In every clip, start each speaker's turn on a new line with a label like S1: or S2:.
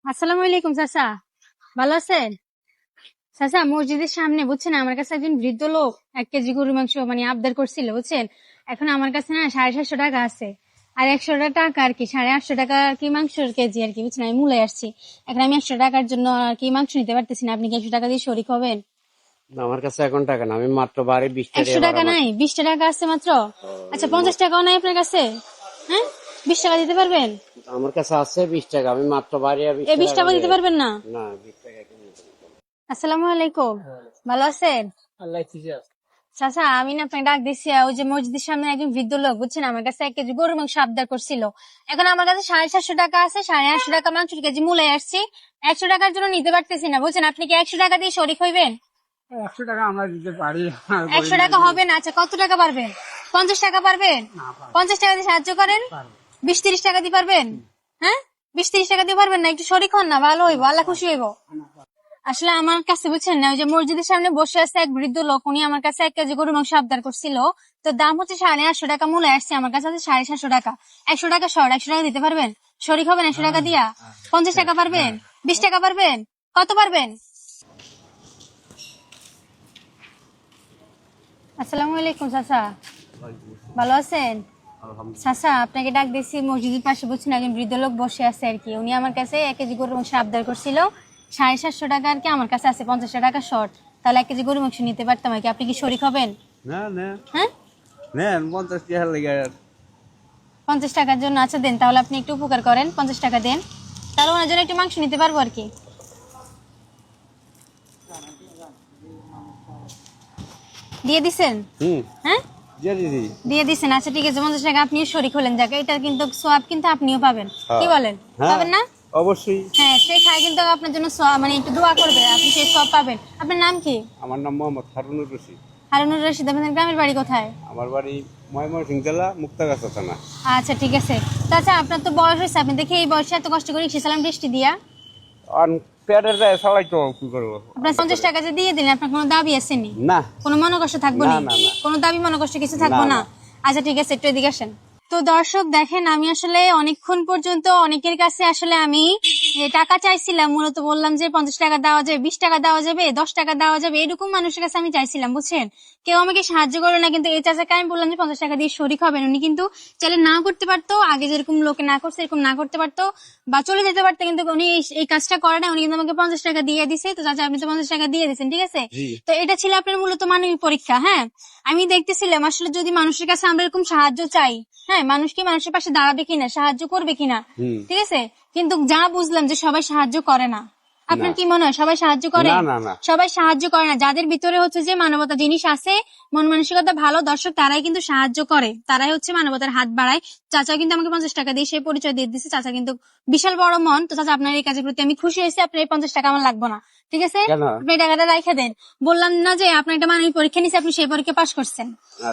S1: আসসালামু আলাইকুম চাচা, ভালো আছেন? চাচা, মসজিদের সামনে বুঝছেন আমার কাছে একজন বৃদ্ধ লোক 1 কেজি গরুর মাংস মানে আবদার করছিল বুঝছেন। এখন আমার কাছে না 750 টাকা আছে, আর 100 টাকা আর কি 850 টাকা আর কি মাংসের কেজি আর কি বুঝছেন। আমি মূলে আসছি, এখন আমি 100 টাকার জন্য আর কি মাংস নিতে পারতেছি না। আপনি কি 100 টাকা দিয়ে শরিক হবেন?
S2: না, আমার কাছে এখন টাকা না, আমি মাত্র বাড়ি 20 টাকা
S1: 100 টাকা
S2: ভাড়া
S1: নাই,
S2: মারছি।
S1: 20 টাকা আছে মাত্র। আচ্ছা, 50 টাকাও নাই আপনার কাছে? হ্যাঁ, 20 টাকা দিতে পারবেন?
S2: আমার কাছে আছে 20 টাকা, আমি মাত্র বাড়ি আর 20
S1: এই
S2: টাকা
S1: 20 টাকা
S2: করে।
S1: দিতে পারবেন না?
S2: না, 20 টাকা কিনে দিতে পারবো না।
S1: আসসালামু আলাইকুম, ভালো আছেন?
S3: আল্লাহ ঠিক আছে।
S1: চাচা, আমি না আপনাকে ডাক দিছি, ওই যে মসজিদের সামনে একজন বৃদ্ধ লোক বুঝছেন আমার কাছে 1 কেজি গরুর মাংস আবদার করছিল। এখন আমার কাছে 750 টাকা আছে, 850 টাকা মাংসের কেজি মূলে আসছি। 100 টাকার জন্য নিতে পারতেছি না বুঝছেন। আপনি কি 100 টাকা দিয়ে শরিক হইবেন?
S3: 100 টাকা আমরা দিতে পারি।
S1: 100 টাকা হবে না? আচ্ছা, কত টাকা পারবেন? 50 টাকা পারবেন? 50 টাকা দিয়ে সাহায্য করেন। 20-30 টাকা দিয়ে পারবেন? হ্যাঁ, 20-30 টাকা দিয়ে পারবেন না? একটু শরিক হন না, ভালো হইবো, আল্লাহ খুশি হইবো। আসলে আমার কাছে বুঝছেন না, ওই যে মসজিদের সামনে বসে আছে এক বৃদ্ধ লোক, উনি আমার কাছে 1 কেজি গরুর মাংস আবদার করছিল। তো দাম হচ্ছে 850 টাকা, মূল্য আসছে আমার কাছে আছে 750 টাকা। 100 টাকা শর্ট, 100 টাকা দিতে পারবেন? শরিক হবেন 100 টাকা দিয়া? 50 টাকা পারবেন? 20 টাকা পারবেন? কত পারবেন? আসসালামু আলাইকুম চাচা, ভালো আছেন? চাচা, আপনাকে ডাক দিছি, মসজিদের পাশে বুঝছেন একজন বৃদ্ধ লোক বসে আছে আর কি। উনি আমার কাছে 1 কেজি গরুর মাংস আবদার করছিল। 750 টাকা আর কি আমার কাছে আছে, 50 টাকা শর্ট। তাহলে 1 কেজি গরুর মাংস নিতে পারতাম আর কি। আপনি কি শরিক হবেন?
S3: না না
S1: হ্যাঁ,
S3: নেন 50 টাকা লেগে।
S1: 50 টাকার জন্য আচ্ছা দেন, তাহলে আপনি একটু উপকার করেন, 50 টাকা দেন, তাহলে ওনার জন্য একটু মাংস নিতে পারবো আর কি। দিয়ে দিছেন?
S3: হুম,
S1: হ্যাঁ,
S3: দিয়ে দিদি।
S1: দিয়ে দিছেন। আচ্ছা ঠিক আছে, 50 টাকা আপনিও শরিক হলেন, যাকে এটা কিন্তু সোয়াব কিন্তু আপনিও পাবেন। কি বলেন,
S3: হ্যাঁ
S1: পাবেন না?
S3: অবশ্যই।
S1: হ্যাঁ, সে খায় কিন্তু আপনার জন্য মানে একটু দোয়া করবে, আপনি সেই সব পাবেন। আপনার নাম কি?
S3: আমার নাম মোহাম্মদ হারুনুর রশিদ।
S1: হারুনুর রশিদ। আপনার গ্রামের বাড়ি কোথায়?
S3: আমার বাড়ি ময়মনসিংহ জেলা মুক্তাগাছা থানা।
S1: আচ্ছা ঠিক আছে। তাছাড়া আপনার তো বয়স হয়েছে, আপনি দেখি এই বয়সে এত কষ্ট করে রিক্সা চালান বৃষ্টি দিয়া।
S3: আর পেটের যায় সবাই তো কি করবো।
S1: আপনার 50 টাকা যে দিয়ে দিলেন, আপনার কোনো দাবি আসেনি?
S3: না
S1: কোনো মনোকষ্ট থাকবো
S3: না
S1: না?
S3: না না।
S1: কোনো দাবি মনোকষ্ট কিছু থাকবো
S3: না,
S1: না?
S3: না।
S1: আচ্ছা ঠিক আছে, একটু এদিকে আসেন। তো দর্শক দেখেন, আমি আসলে অনেকক্ষণ পর্যন্ত অনেকের কাছে আসলে আমি টাকা চাইছিলাম, মূলত বললাম যে 50 টাকা দেওয়া যাবে, 20 টাকা দেওয়া যাবে, 10 টাকা দেওয়া যাবে, এরকম মানুষের কাছে আমি চাইছিলাম বুঝছেন। কেউ আমাকে সাহায্য করলো না, কিন্তু এই চাচাকে আমি বললাম যে 50 টাকা দিয়ে শরিক হবেন, উনি কিন্তু চাইলে না করতে পারতো, আগে যেরকম লোকে না করছে এরকম না করতে পারতো বা চলে যেতে পারতো, কিন্তু উনি এই কাজটা করে না। উনি কিন্তু আমাকে 50 টাকা দিয়ে দিছে। তো চাচা, আপনি তো 50 টাকা দিয়ে দিচ্ছেন, ঠিক আছে।
S3: জি।
S1: তো এটা ছিল আপনার মূলত মানবিক পরীক্ষা। হ্যাঁ, আমি দেখতেছিলাম আসলে যদি মানুষের কাছে আমরা এরকম সাহায্য চাই, হ্যাঁ, মানুষ কি মানুষের পাশে দাঁড়াবে কিনা, সাহায্য করবে কিনা,
S3: হুম।
S1: ঠিক আছে। কিন্তু যা বুঝলাম যে সবাই সাহায্য করে না। আপনার
S3: না।
S1: কি মনে হয় সবাই সাহায্য করে?
S3: না না না।
S1: সবাই সাহায্য করে না। যাদের ভিতরে হচ্ছে যে মানবতা জিনিস আছে, মন মানসিকতা ভালো, দর্শক তারাই কিন্তু সাহায্য করে, তারাই হচ্ছে মানবতার হাত বাড়ায়। চাচা কিন্তু আমাকে 50 টাকা দিয়ে সেই পরিচয় দিয়ে দিচ্ছে। চাচা কিন্তু বিশাল বড় মন। তো চাচা, আপনার এই কাজের প্রতি আমি খুশি হয়েছি। আপনার এই 50 টাকা আমার লাগবে না, ঠিক আছে।
S3: কেন?
S1: আপনি এই টাকাটা রাইখা দেন। বললাম না যে আপনার একটা মানবিক পরীক্ষা নিচ্ছে, আপনি সেই পরীক্ষা পাশ করছেন,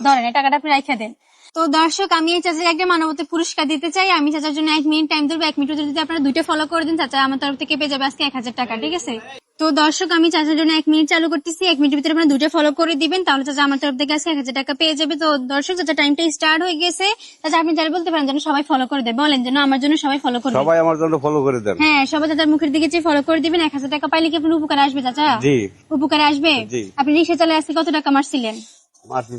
S1: ধরেন এই টাকাটা আপনি রাইখা দেন। তো দর্শক, আমি এই চাচাকে একটা মানবতার পুরস্কার দিতে চাই। আমি চাচার জন্য 1 মিনিট টাইম ধরবো। 1 মিনিট যদি আপনারা 2টা ফলো করে দিন, চাচা আমার তরফ থেকে পেয়ে যাবে আজকে 1000 টাকা, ঠিক আছে। তো দর্শক, আমি চাচার জন্য 1 মিনিট চালু করতেছি। 1 মিনিটের ভিতরে আপনারা 2টা ফলো করে দিবেন, তাহলে চাচা আমার তরফ থেকে আজকে 1000 টাকা পেয়ে যাবে। তো দর্শক, চাচা টাইমটা স্টার্ট হয়ে গেছে। চাচা, আপনি চাইলে বলতে পারেন যেন সবাই ফলো করে দেয়, বলেন যেন আমার জন্য সবাই ফলো করবে।
S3: সবাই আমার জন্য ফলো করে দেন।
S1: হ্যাঁ, সবাই চাচার মুখের দিকে চেয়ে ফলো করে দিবেন। 1000 টাকা পাইলে কি আপনার উপকার আসবে চাচা?
S3: জি।
S1: উপকার আসবে।
S3: জি।
S1: আপনি রিক্সা চালায় আজকে কত টাকা মারছিলেন?
S3: মাসি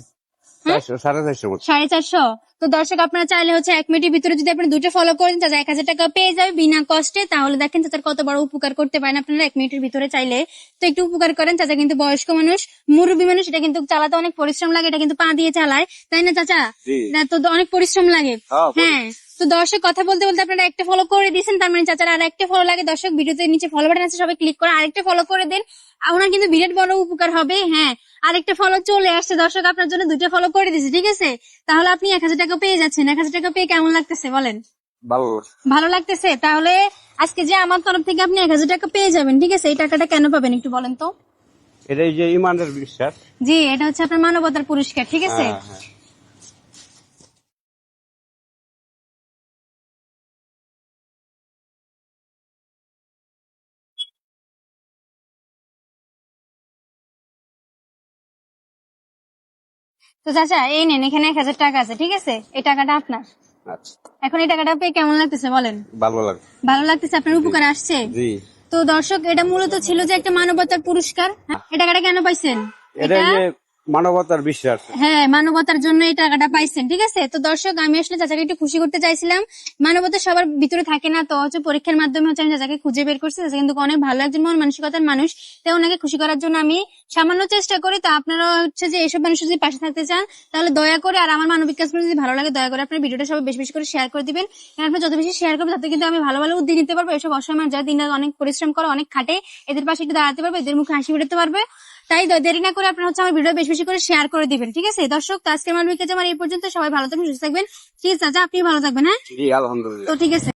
S3: 400 450 মতো।
S1: 450। তো দর্শক, আপনারা চাইলে হচ্ছে 1 মিনিটের ভিতরে যদি আপনারা 2টা ফলো করেন, চাচা 1000 টাকা পেয়ে যাবে বিনা কষ্টে। তাহলে দেখেন চাচার কত বড় উপকার করতে পারেন আপনারা 1 মিনিটের ভিতরে চাইলে। তো একটু উপকার করেন। চাচা কিন্তু বয়স্ক মানুষ, মুরব্বী মানুষ, এটা কিন্তু চালাতে অনেক পরিশ্রম লাগে, এটা কিন্তু পা দিয়ে চালায়, তাই না চাচা?
S3: জি।
S1: না তো অনেক পরিশ্রম লাগে।
S3: হ্যাঁ,
S1: হ্যাঁ। তো দর্শক, কথা বলতে বলতে আপনারা একটা ফলো করে দিয়েছেন, তার মানে চাচার আর একটা ফলো লাগে। দর্শক, ভিডিওতে নিচে ফলো বাটন আছে, সবাই ক্লিক করে আরেকটা ফলো করে দেন। আপনার কিন্তু বিরাট বড় উপকার হবে। হ্যাঁ, আরেকটা ফলো চলে আসছে দর্শক, আপনার জন্য 2টা ফলো করে দিয়েছে, ঠিক আছে। তাহলে আপনি 1000 টাকা পেয়ে যাচ্ছেন। 1000 টাকা পেয়ে কেমন লাগতেছে বলেন?
S3: ভালো।
S1: ভালো লাগতেছে। তাহলে আজকে যে আমার তরফ থেকে আপনি 1000 টাকা পেয়ে যাবেন, ঠিক আছে। এই টাকাটা কেন পাবেন একটু বলেন তো?
S3: এটাই যে ইমানের বিশ্বাস।
S1: জি, এটা হচ্ছে আপনার মানবতার পুরস্কার, ঠিক আছে।
S3: হ্যাঁ হ্যাঁ।
S1: তো চাচা, এই নেন, এখানে 1000 টাকা আছে, ঠিক আছে। এই টাকাটা আপনার।
S3: আচ্ছা,
S1: এখন এই টাকাটা পেয়ে কেমন লাগতেছে বলেন?
S3: ভালো লাগে।
S1: ভালো লাগতেছে, আপনার উপকার আসছে।
S3: জি,
S1: তো দর্শক, এটা মূলত ছিল যে একটা মানবতার পুরস্কার। এই টাকাটা কেন পাইছেন?
S3: এটা যে মানবতার বিশ্বাস।
S1: হ্যাঁ, মানবতার জন্য এই টাকাটা পাইছেন, ঠিক আছে। তো দর্শক, আমি আসলে চাচাকে একটু খুশি করতে চাইছিলাম। মানবতা সবার ভিতরে থাকে না, তো হচ্ছে পরীক্ষার মাধ্যমে হচ্ছে আমি চাচাকে খুঁজে বের করছি। চাচা কিন্তু অনেক ভালো একজন মন মানসিকতার মানুষ। তো ওনাকে খুশি করার জন্য আমি সামান্য চেষ্টা করি। তো আপনারা হচ্ছে যে এসব মানুষের যদি পাশে থাকতে চান, তাহলে দয়া করে, আর আমার মানবিক কাজগুলো যদি ভালো লাগে, দয়া করে আপনার ভিডিওটা সবাই বেশি বেশি করে শেয়ার করে দিবেন। কারণ আপনি যত বেশি শেয়ার করবেন, তত কিন্তু আমি ভালো ভালো উদ্যোগ নিতে পারবো। এসব অসময় যারা দিন রাত অনেক পরিশ্রম করে, অনেক খাটে, এদের পাশে একটু দাঁড়াতে পারবে, এদের মুখে হাসি ফুটাতে পারবে। তাই দেরি না করে আপনারা হচ্ছে আমার ভিডিও বেশি বেশি করে শেয়ার করে দিবেন, ঠিক আছে দর্শক। তো আজকে আমার এই পর্যন্ত। সবাই ভালো থাকবেন, সুস্থ থাকবেন। ঠিক আছে চাচা, আপনি ভালো থাকবেন। হ্যাঁ,
S3: জি, আলহামদুলিল্লাহ।
S1: তো ঠিক আছে।